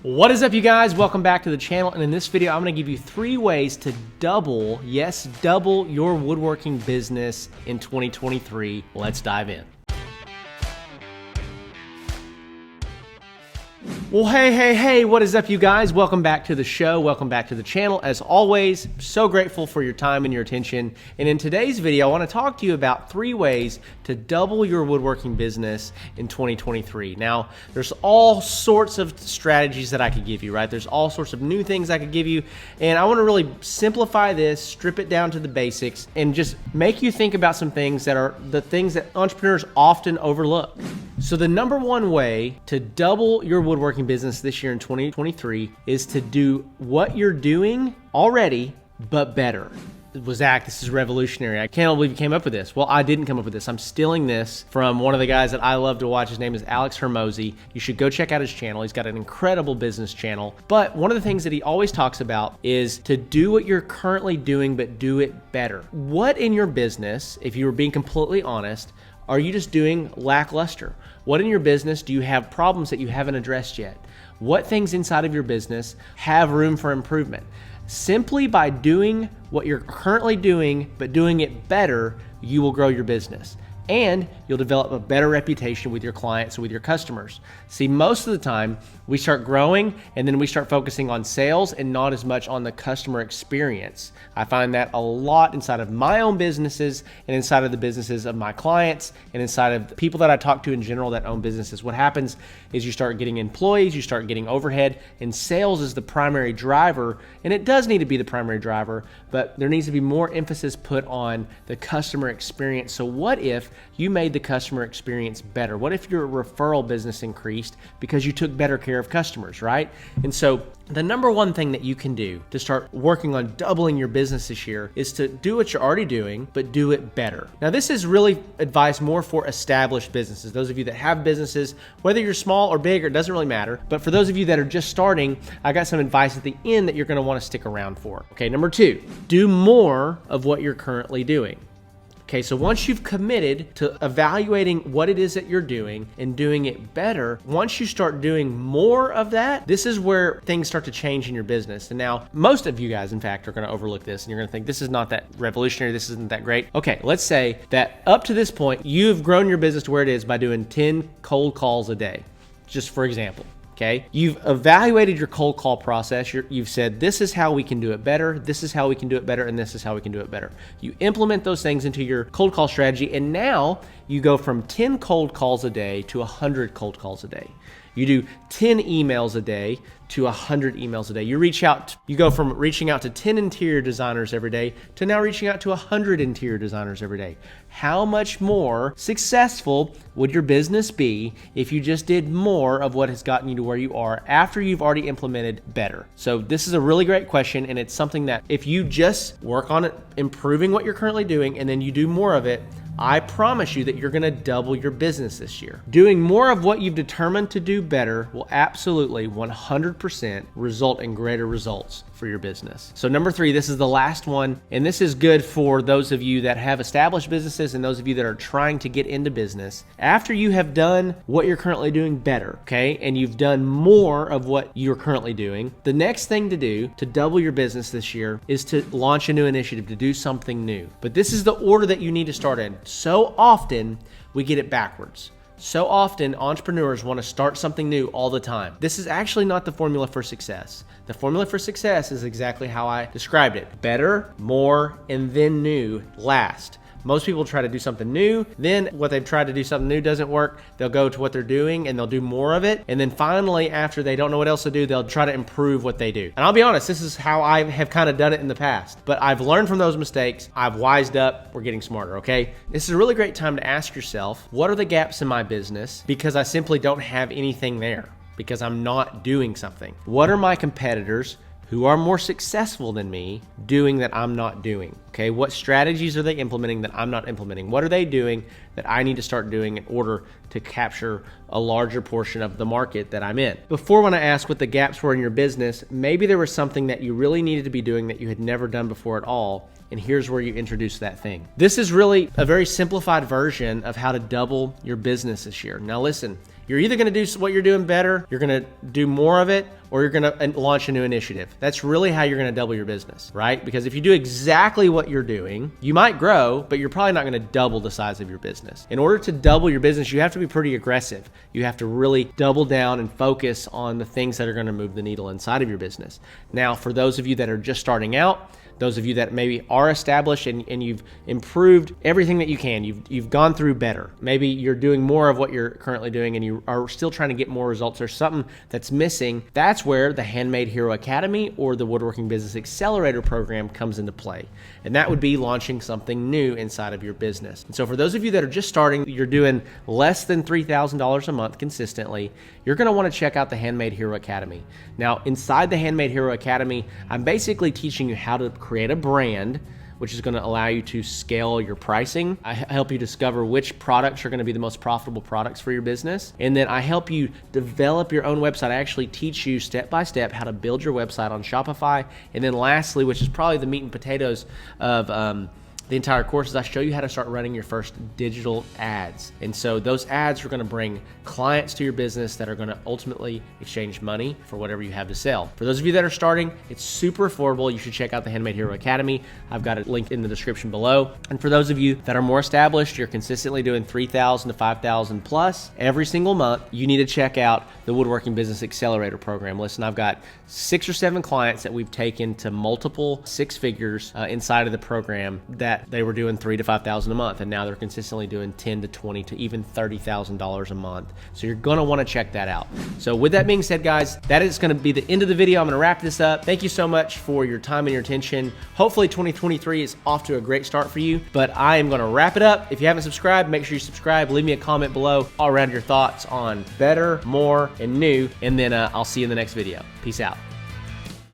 What is up, you guys? Welcome back to the channel, and in this video I'm going to give you 3 ways to double, yes, double your woodworking business in 2023. Let's dive in. Well, hey, what is up, you guys? Welcome back to the show. Welcome back to the channel. As always, so grateful for your time and your attention. And in today's video, I want to talk to you about 3 ways to double your woodworking business in 2023. Now, there's all sorts of strategies that I could give you, right? There's all sorts of new things I could give you. And I want to really simplify this, strip it down to the basics, and just make you think about some things that are the things that entrepreneurs often overlook. So the number 1 way to double your woodworking business this year in 2023 is to do what you're doing already, but better. Zach, this is revolutionary. I can't believe you came up with this. Well, I didn't come up with this. I'm stealing this from one of the guys that I love to watch. His name is Alex Hermosi. You should go check out his channel. He's got an incredible business channel. But one of the things that he always talks about is to do what you're currently doing, but do it better. What in your business, if you were being completely honest, are you just doing lackluster? What in your business do you have problems that you haven't addressed yet? What things inside of your business have room for improvement? Simply by doing what you're currently doing, but doing it better, you will grow your business. And you'll develop a better reputation with your clients and with your customers. See, most of the time, we start growing and then we start focusing on sales and not as much on the customer experience. I find that a lot inside of my own businesses and inside of the businesses of my clients and inside of the people that I talk to in general that own businesses. What happens is you start getting employees, you start getting overhead, and sales is the primary driver. And it does need to be the primary driver, but there needs to be more emphasis put on the customer experience. So what if you made the customer experience better? What if your referral business increased because you took better care of customers, right? And so the number 1 thing that you can do to start working on doubling your business this year is to do what you're already doing, but do it better. Now, this is really advice more for established businesses. Those of you that have businesses, whether you're small or big, it doesn't really matter. But for those of you that are just starting, I got some advice at the end that you're going to want to stick around for. Okay, number 2, do more of what you're currently doing. Okay, so once you've committed to evaluating what it is that you're doing and doing it better, once you start doing more of that, this is where things start to change in your business. And now, most of you guys, in fact, are going to overlook this and you're going to think this is not that revolutionary, this isn't that great. Okay, let's say that up to this point, you've grown your business to where it is by doing 10 cold calls a day, just for example. Okay, you've evaluated your cold call process. You've said, this is how we can do it better, this is how we can do it better, and this is how we can do it better. You implement those things into your cold call strategy, and now you go from 10 cold calls a day to 100 cold calls a day. You do 10 emails a day to 100 emails a day. You go from reaching out to 10 interior designers every day to now reaching out to 100 interior designers every day. How much more successful would your business be if you just did more of what has gotten you to where you are after you've already implemented better? So this is a really great question, and it's something that if you just work on it, improving what you're currently doing, and then you do more of it, I promise you that you're going to double your business this year. Doing more of what you've determined to do better will absolutely 100% result in greater results for your business. So number 3, this is the last one, and this is good for those of you that have established businesses and those of you that are trying to get into business. After you have done what you're currently doing better, okay, and you've done more of what you're currently doing, the next thing to do to double your business this year is to launch a new initiative, to do something new. But this is the order that you need to start in. So often we get it backwards. So often entrepreneurs want to start something new all the time. This is actually not the formula for success. The formula for success is exactly how I described it. Better, more, and then new last. Most people try to do something new, then what they've tried to do something new doesn't work, they'll go to what they're doing and they'll do more of it. And then finally, after they don't know what else to do, they'll try to improve what they do. And I'll be honest, this is how I have kind of done it in the past. But I've learned from those mistakes, I've wised up, we're getting smarter, okay? This is a really great time to ask yourself, what are the gaps in my business? Because I simply don't have anything there, because I'm not doing something. What are my competitors who are more successful than me doing that I'm not doing? Okay, what strategies are they implementing that I'm not implementing? What are they doing that I need to start doing in order to capture a larger portion of the market that I'm in? Before, when I asked what the gaps were in your business, maybe there was something that you really needed to be doing that you had never done before at all, and here's where you introduce that thing. This is really a very simplified version of how to double your business this year. Now listen, you're either gonna do what you're doing better, you're gonna do more of it, or you're gonna launch a new initiative. That's really how you're gonna double your business, right? Because if you do exactly what you're doing, you might grow, but you're probably not gonna double the size of your business. In order to double your business, you have to be pretty aggressive. You have to really double down and focus on the things that are gonna move the needle inside of your business. Now, for those of you that are just starting out, those of you that maybe are established and you've improved everything that you can, you've gone through better. Maybe you're doing more of what you're currently doing and you are still trying to get more results. There's something that's missing. That's where the Handmade Hero Academy or the Woodworking Business Accelerator program comes into play. And that would be launching something new inside of your business. And so for those of you that are just starting, you're doing less than $3,000 a month consistently, you're gonna wanna check out the Handmade Hero Academy. Now, inside the Handmade Hero Academy, I'm basically teaching you how to create a brand, which is going to allow you to scale your pricing. I help you discover which products are going to be the most profitable products for your business. And then I help you develop your own website. I actually teach you step by step how to build your website on Shopify. And then lastly, which is probably the meat and potatoes of the entire course, is I show you how to start running your first digital ads. And so those ads are gonna bring clients to your business that are gonna ultimately exchange money for whatever you have to sell. For those of you that are starting, it's super affordable. You should check out the Handmade Hero Academy. I've got a link in the description below. And for those of you that are more established, you're consistently doing 3,000 to 5,000 plus every single month, you need to check out the Woodworking Business Accelerator program. Listen, I've got 6 or 7 clients that we've taken to multiple 6 figures inside of the program that they were doing $3,000 to $5,000 a month, and now they're consistently doing $10,000 to $20,000 to even $30,000 a month. So you're gonna wanna check that out. So with that being said, guys, that is gonna be the end of the video. I'm gonna wrap this up. Thank you so much for your time and your attention. Hopefully 2023 is off to a great start for you, but I am gonna wrap it up. If you haven't subscribed, make sure you subscribe. Leave me a comment below all around your thoughts on better, more, and new, and then I'll see you in the next video. Peace out.